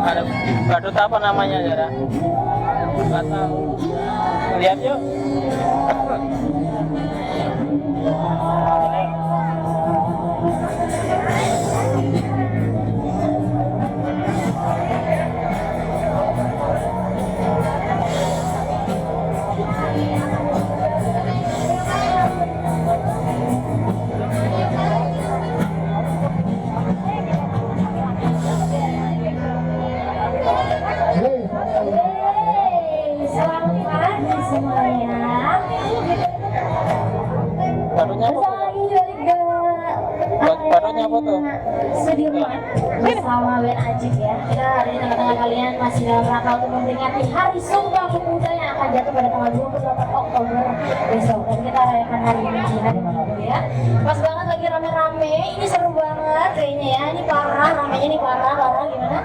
Ada badut apa namanya, Jara? Nggak tahu. Lihat yuk. Selamat pagi semuanya. Badutnya apa tuh? Lagi juga. Badutnya apa tuh? Sudirman bersama Ben Ajib ya. Kita hari ini tengah-tengah kalian masih dalam rangka untuk memperingati Hari Sumpah Pemuda yang akan jatuh pada tanggal 28 Oktober besok. Dan kita rayakan hari Minggu, hari Minggu ya. Pas banget lagi rame-rame. Ini seru banget kayaknya ya. Ini parah, ramenya ini parah gimana?